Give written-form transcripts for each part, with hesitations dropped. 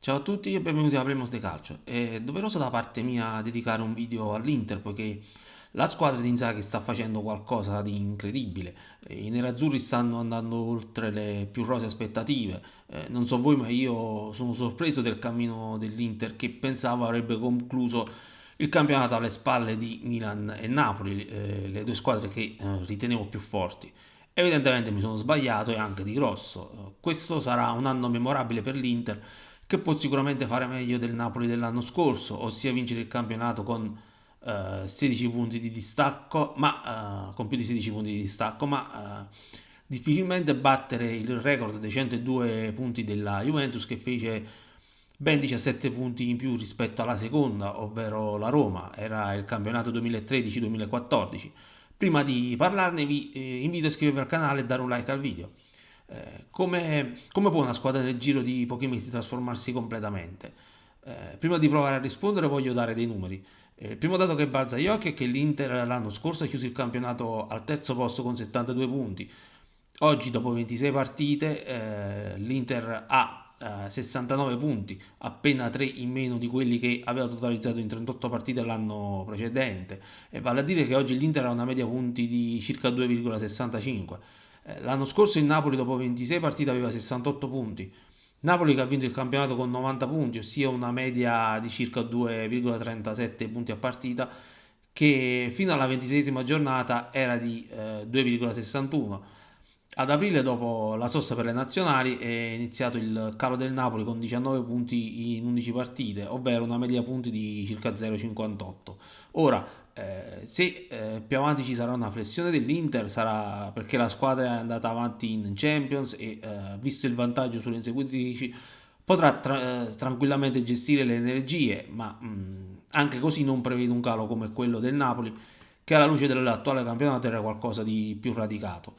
Ciao a tutti e benvenuti a Hablemos de Calcio. È doveroso da parte mia dedicare un video all'Inter poiché la squadra di Inzaghi sta facendo qualcosa di incredibile. I nerazzurri stanno andando oltre le più rose aspettative. Non so voi, ma io sono sorpreso del cammino dell'Inter che pensavo avrebbe concluso il campionato alle spalle di Milan e Napoli, le due squadre che ritenevo più forti. Evidentemente mi sono sbagliato e anche di grosso. Questo sarà un anno memorabile per l'Inter che può sicuramente fare meglio del Napoli dell'anno scorso, ossia vincere il campionato con 16 punti di distacco, ma con più di 16 punti di distacco, ma difficilmente battere il record dei 102 punti della Juventus che fece ben 17 punti in più rispetto alla seconda, ovvero la Roma, era il campionato 2013-2014. Prima di parlarne vi invito a iscrivervi al canale e dare un like al video. Come può una squadra nel giro di pochi mesi trasformarsi completamente? Prima di provare a rispondere voglio dare dei numeri. Il primo dato che balza agli occhi è che l'Inter l'anno scorso ha chiuso il campionato al terzo posto con 72 punti. Oggi, dopo 26 partite, l'Inter ha 69 punti, appena 3 in meno di quelli che aveva totalizzato in 38 partite l'anno precedente. E vale a dire che oggi l'Inter ha una media punti di circa 2,65. L'anno scorso il Napoli dopo 26 partite aveva 68 punti. Napoli che ha vinto il campionato con 90 punti, ossia una media di circa 2,37 punti a partita, che fino alla 26esima giornata era di 2,61. Ad aprile, dopo la sosta per le nazionali, è iniziato il calo del Napoli con 19 punti in 11 partite, ovvero una media punti di circa 0,58. Ora, se più avanti ci sarà una flessione dell'Inter, sarà perché la squadra è andata avanti in Champions e, visto il vantaggio sulle inseguitrici, potrà tranquillamente gestire le energie, ma anche così non prevede un calo come quello del Napoli, che alla luce dell'attuale campionato era qualcosa di più radicato.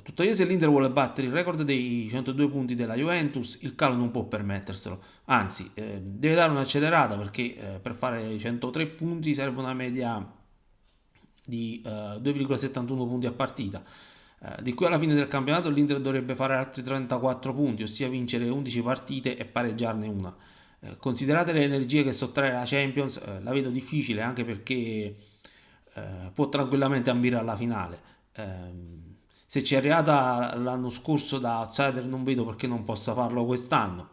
Tuttavia, se l'Inter vuole battere il record dei 102 punti della Juventus, il calo non può permetterselo. Anzi, deve dare un'accelerata perché per fare 103 punti serve una media di 2,71 punti a partita. Di qui alla fine del campionato l'Inter dovrebbe fare altri 34 punti, ossia vincere 11 partite e pareggiarne una. Considerate le energie che sottrae la Champions, la vedo difficile anche perché può tranquillamente ambire alla finale. Se ci è arrivata l'anno scorso da outsider non vedo perché non possa farlo quest'anno.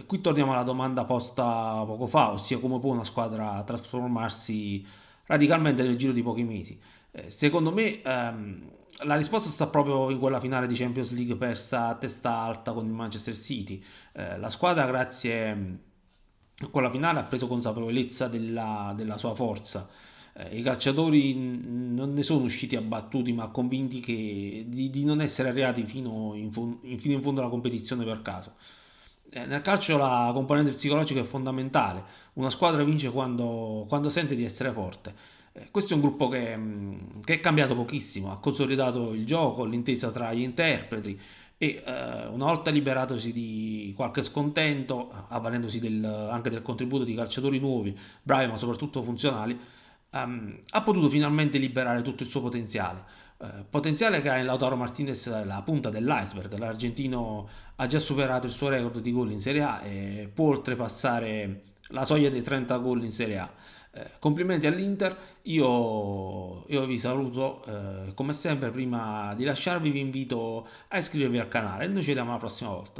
Qui torniamo alla domanda posta poco fa, ossia come può una squadra trasformarsi radicalmente nel giro di pochi mesi. Secondo me la risposta sta proprio in quella finale di Champions League persa a testa alta con il Manchester City. La squadra, grazie a quella finale, ha preso consapevolezza della sua forza. I calciatori non ne sono usciti abbattuti, ma convinti di non essere arrivati fino in fondo alla competizione per caso. Nel calcio la componente psicologica è fondamentale. Una squadra vince quando sente di essere forte. Questo è un gruppo che è cambiato pochissimo, ha consolidato il gioco, l'intesa tra gli interpreti e una volta liberatosi di qualche scontento, avvalendosi anche del contributo di calciatori nuovi, bravi ma soprattutto funzionali, ha potuto finalmente liberare tutto il suo potenziale. Potenziale che ha in Lautaro Martinez la punta dell'iceberg. L'argentino ha già superato il suo record di gol in Serie A e può oltrepassare la soglia dei 30 gol in Serie A. Complimenti all'Inter, io vi saluto, come sempre prima di lasciarvi vi invito a iscrivervi al canale e noi ci vediamo la prossima volta.